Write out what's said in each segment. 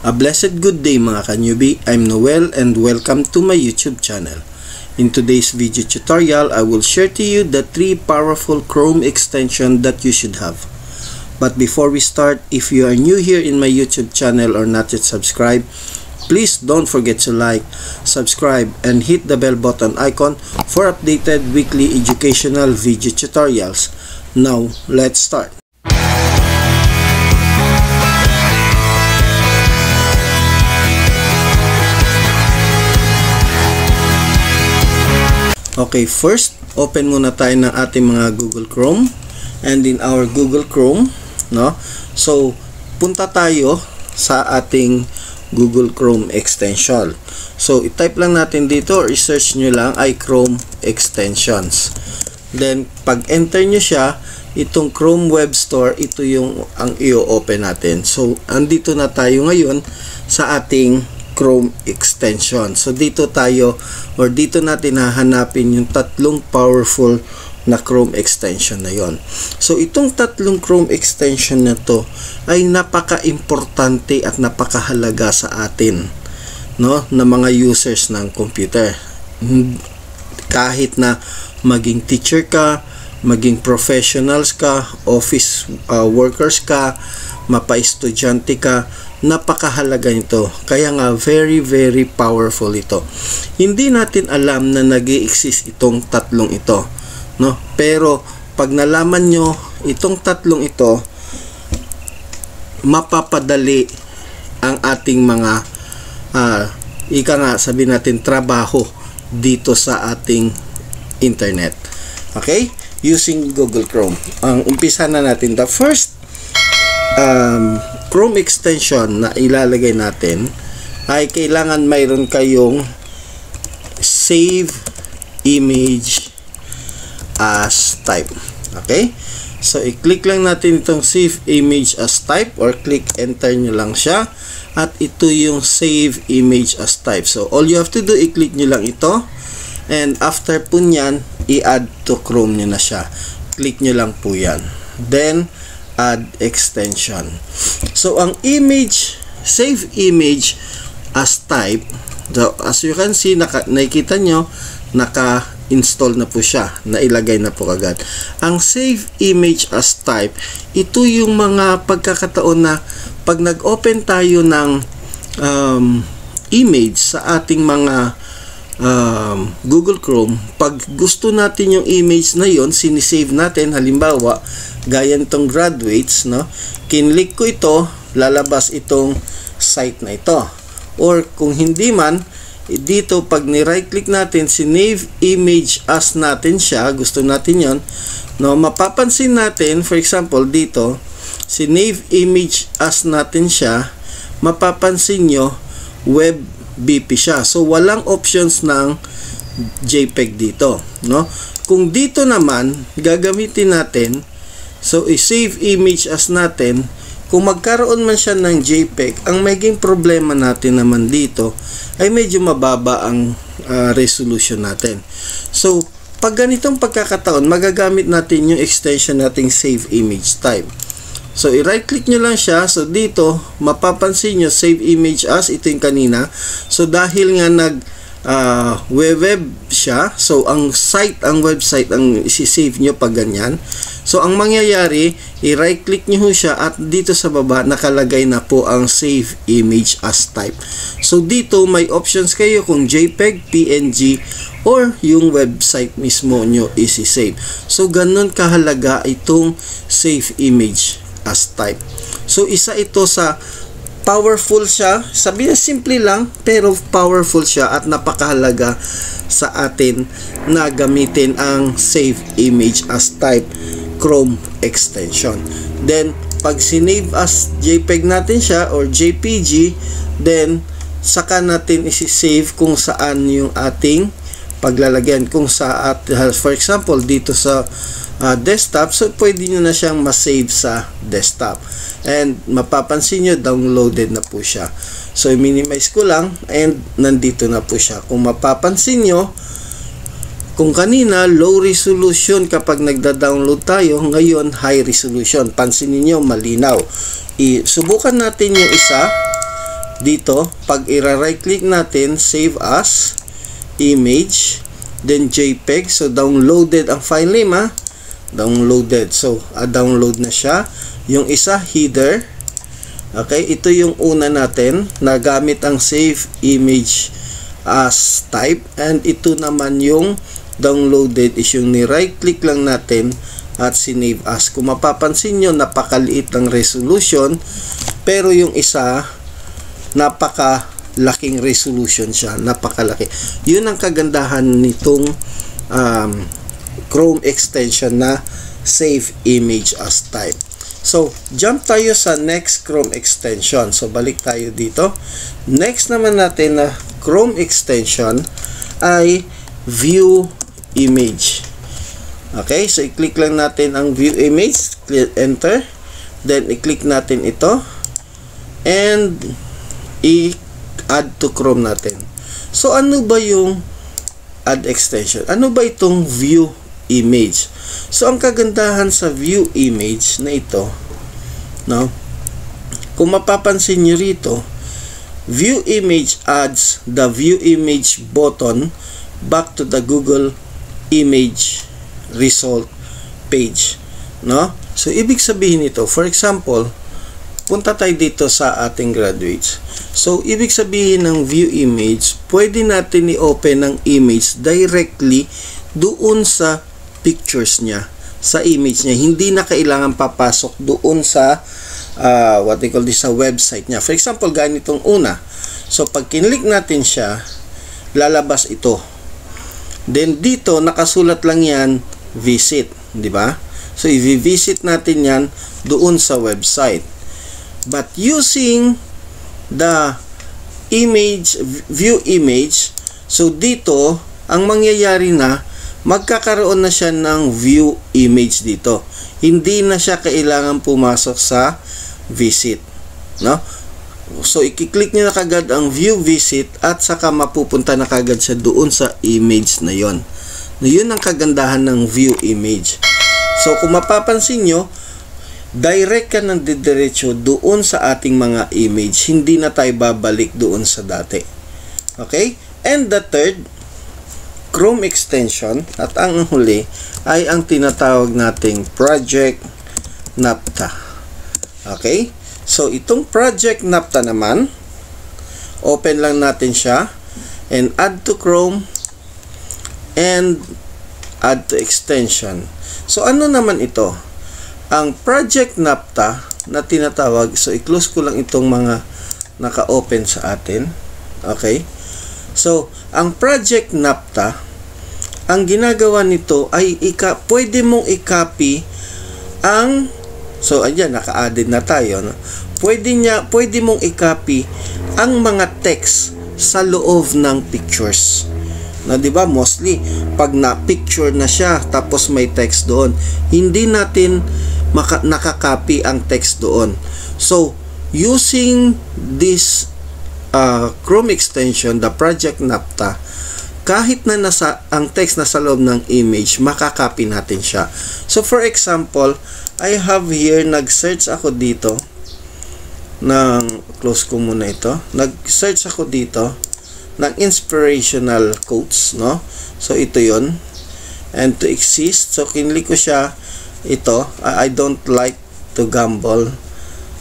A blessed good day mga ka-newbie, I'm Noel and welcome to my YouTube channel. In today's video tutorial, I will share to you the 3 powerful Chrome extensions that you should have. But before we start, if you are new here in my YouTube channel or not yet subscribed, please don't forget to like, subscribe, and hit the bell button icon for updated weekly educational video tutorials. Now, let's start. Okay, first, open muna tayo ng ating mga Google Chrome. And in our Google Chrome, no? So, punta tayo sa ating Google Chrome extension. So, i-type lang natin dito or i-search nyo lang ay Chrome extensions. Then, pag enter nyo siya, itong Chrome Web Store, ito yung ang i-open natin. So, andito na tayo ngayon sa ating Chrome extension. So dito tayo or dito natin hahanapin yung tatlong powerful na Chrome extension na yon. So itong tatlong Chrome extension na to ay napaka-importante at napakahalaga sa atin, no, na mga users ng computer. Kahit na maging teacher ka, maging professionals ka, office workers ka, mapa-estudyante ka, napakahalaga nito. Kaya nga very powerful ito. Hindi natin alam na nag-i-exist itong tatlong ito, no? Pero pag nalaman nyo itong tatlong ito, mapapadali ang ating mga ika nga sabihin natin trabaho dito sa ating internet. Okay? Using Google Chrome. Ang umpisa na natin. The first Chrome extension na ilalagay natin ay kailangan mayroon kayong save image as type. Okay? So, i-click lang natin itong save image as type or click enter nyo lang siya at ito yung save image as type. So, all you have to do, i-click nyo lang ito and after po nyan, i-add to Chrome nyo na siya. Click nyo lang po yan. Then, add extension. So, ang image, save image as type, so, as you can see, nakikita nyo, naka-install na po siya, nailagay na po agad. Ang save image as type, ito yung mga pagkakataon na pag nag-open tayo ng image sa ating mga Google Chrome, pag gusto natin yung image na yon, sinisave natin, halimbawa gaya nitong graduates, no, kinlik ko ito, lalabas itong site na ito. Or kung hindi man, dito pag ni-right click natin, sinave image as natin siya, gusto natin yon, no, mapapansin natin, for example dito, sinave image as natin siya, mapapansin nyo web BP siya. So walang options ng JPEG dito, no? Kung dito naman gagamitin natin, so i-save image as natin, kung magkaroon man siya ng JPEG, ang maging problema natin naman dito ay medyo mababa ang resolution natin. So pag ganitong pagkakataon, magagamit natin yung extension nating save image type. So, i-right click nyo lang siya. So, dito, mapapansin nyo, save image as, ito yung kanina. So, dahil nga web siya, so, ang site, ang website, ang isi-save nyo pag ganyan. So, ang mangyayari, i-right click nyo siya at dito sa baba, nakalagay na po ang save image as type. So, dito, may options kayo kung JPEG, PNG, or yung website mismo nyo isi-save. So, ganun kahalaga itong save image as type. So, isa ito sa powerful siya. Sabihin simple lang, pero powerful siya at napakahalaga sa atin na gamitin ang save image as type Chrome extension. Then, pag sinave as JPEG natin siya or JPG, then, saka natin isi-save kung saan yung ating paglalagyan. Kung sa, for example, dito sa desktop, so pwede nyo na siyang masave sa desktop and mapapansin nyo downloaded na po siya. So i-minimize ko lang and nandito na po siya. Kung mapapansin nyo, kung kanina low resolution kapag nagda-download tayo, ngayon high resolution. Pansinin nyo, malinaw. Subukan natin yung isa dito, pag i-right click natin, save as image, then JPEG. So downloaded ang file name, downloaded. So download na siya. Yung isa, header. Okay, ito yung una natin na gamit ang save image as type, and ito naman yung downloaded is yung ni-right click lang natin at sinave as. Kung mapapansin nyo, napakaliit ng resolution, pero yung isa napakalaking resolution siya, napakalaki. Yun ang kagandahan nitong Chrome extension na save image as type. So, jump tayo sa next Chrome extension. So, balik tayo dito. Next naman natin na Chrome extension ay view image. Okay, so i-click lang natin ang view image, enter, then i-click natin ito, and i-add to Chrome natin. So, ano ba yung add extension? Ano ba itong view image? So, ang kagandahan sa view image na ito, no? Kung mapapansin nyo rito, view image adds the view image button back to the Google image result page, no? So, ibig sabihin ito, for example, punta tayo dito sa ating graduates. So, ibig sabihin ng view image, pwede natin i-open ang image directly doon sa pictures niya, sa image niya. Hindi na kailangan papasok doon sa what they call this, sa website niya. For example, ganitong una. So, pag kinlik natin siya, lalabas ito. Then, dito, nakasulat lang yan, visit. Di ba? So, i-visit natin yan doon sa website. But, using the image, view image, so, dito, ang mangyayari na, magkakaroon na siya ng view image dito. Hindi na siya kailangan pumasok sa visit, no? So, i-click niyo na kagad ang view visit at saka mapupunta na kagad siya doon sa image na yon. No, yun ang kagandahan ng view image. So, kung mapapansin nyo, direct ka ng didiretso doon sa ating mga image. Hindi na tayo babalik doon sa dati. Okay? And the third, Chrome extension, at ang huli ay ang tinatawag nating Project Napta. Okay? So, itong Project Napta naman, open lang natin siya and add to Chrome and add to extension. So, ano naman ito? Ang Project Napta na tinatawag, so i-close ko lang itong mga naka-open sa atin. Okay? So, ang Project Napta, ang ginagawa nito ay pwede mong i-copy ang, so ayan, naka-added na tayo, no? Pwede mong i-copy ang mga text sa loob ng pictures. Na, di ba, mostly pag na-picture na siya tapos may text doon, hindi natin nakaka-copy ang text doon. So, using this Chrome extension, the Project Napta, kahit na ang text nasa loob ng image, makakopy natin siya. So, for example, I have here, nag-search ako dito, close ko muna ito, nag-search ako dito, ng inspirational quotes, no? So, ito yon. And to exist, so, kinlik ko siya, ito, I don't like to gamble.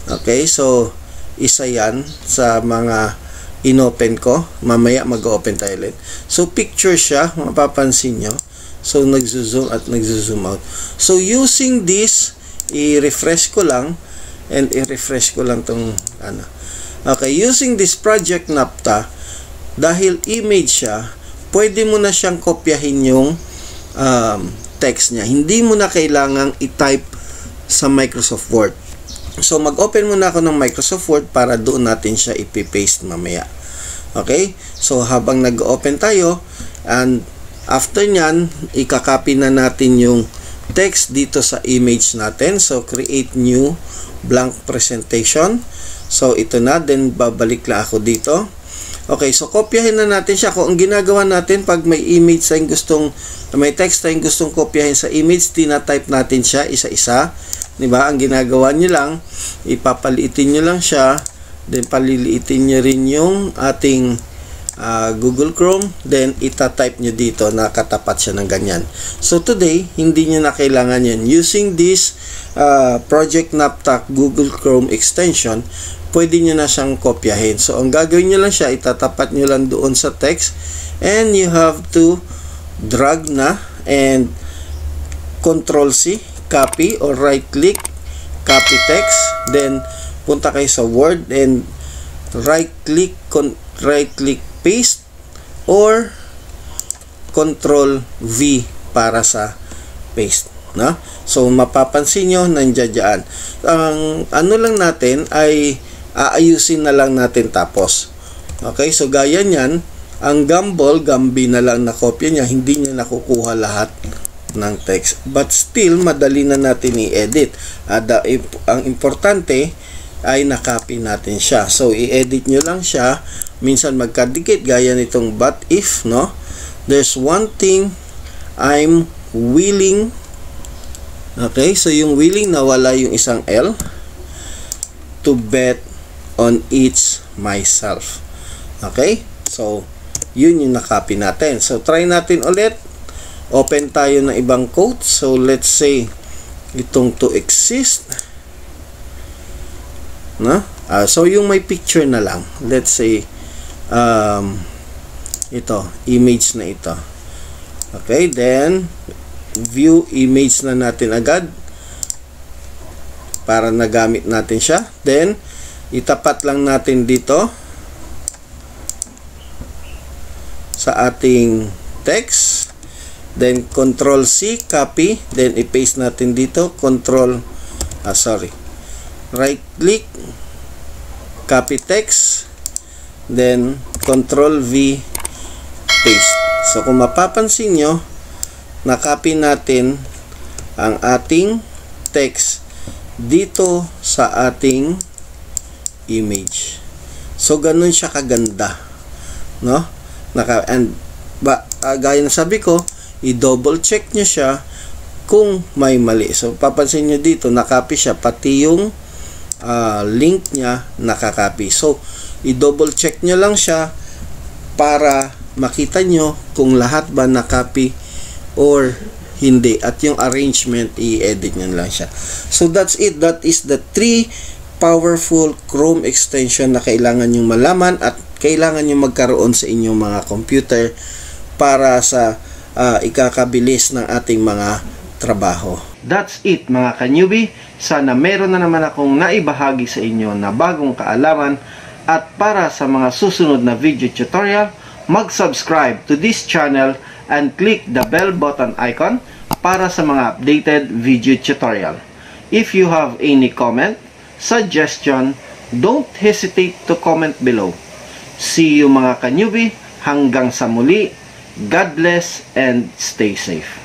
Okay, so, isa yan sa mga inopen ko. Mamaya mag-open tayo ulit. So, picture siya. Mapapansin nyo. So, nagzo-zoom at nagzo-zoom out. So, using this, i-refresh ko lang and i-refresh ko lang tong ano. Okay, using this Project Napta, dahil image siya, pwede mo na siyang kopyahin yung text niya. Hindi mo na kailangang i-type sa Microsoft Word. So, mag-open muna ako ng Microsoft Word para doon natin siya ipipaste mamaya. Okay? So, habang nag-open tayo, and after nyan, ikakopy na natin yung text dito sa image natin. So, create new blank presentation. So, ito na. Then, babalik lang ako dito. Okay, so kopyahin na natin siya. Kung ang ginagawa natin, pag may image tayong may text tayong gustong kopyahin sa image, tina-type natin siya isa-isa. Diba? Ang ginagawa nyo lang, ipapaliitin nyo lang siya, Then paliliitin nyo rin yung ating Google Chrome. Then itatype nyo dito, nakatapat siya ng ganyan. So today, hindi nyo na kailangan yan. Using this Project Naptak Google Chrome extension, pwede nyo na siyang kopyahin. So ang gagawin nyo lang siya, itatapat nyo lang doon sa text, and you have to drag na and Control-C, copy, or right-click, copy text. Then punta kayo sa Word and right-click paste, or Control-V para sa paste. No? So mapapansin nyo, nandiyan. Ang ano lang natin ay aayusin na lang natin tapos. Okay, so gaya niyan, ang Gambi na lang na kopya niya, hindi niya nakukuha lahat ng text. But still, madali na natin i-edit. Ang importante ay nakopy natin siya. So i-edit nyo lang siya. Minsan magkadikit, gaya nitong but if, no? There's one thing I'm willing. Okay, so yung willing, nawala yung isang L. To bet on each myself. Okay, so yun yung nakopy natin. So try natin ulit. Open tayo ng ibang code. So let's say itong to exist, no? So yung may picture na lang, let's say ito, image na ito. Okay, then view image na natin agad para nagamit natin siya. Then itapat lang natin dito sa ating text. Then Control-C, copy. Then i-paste natin dito. Right click, copy text. Then Control-V, paste. So kung mapapansin nyo, na-copy natin ang ating text dito sa ating image. So ganun siya kaganda, no? Gaya na sabi ko, i-double check nyo siya kung may mali. So papansin nyo dito, na-copy siya, pati yung link niya nakakopy. So i-double check nyo lang siya para makita nyo kung lahat ba na-copy or hindi, at yung arrangement i-edit nyo lang siya. So that's it. That is the 3 powerful Chrome extension na kailangan nyo malaman at kailangan nyo magkaroon sa inyong mga computer para sa ikakabilis ng ating mga trabaho. That's it mga ka-newbie. Sana meron na naman akong naibahagi sa inyo na bagong kaalaman, at para sa mga susunod na video tutorial, mag-subscribe to this channel and click the bell button icon para sa mga updated video tutorial. If you have any comment, suggestion, don't hesitate to comment below. See you mga ka-newbie, hanggang sa muli. God bless and stay safe.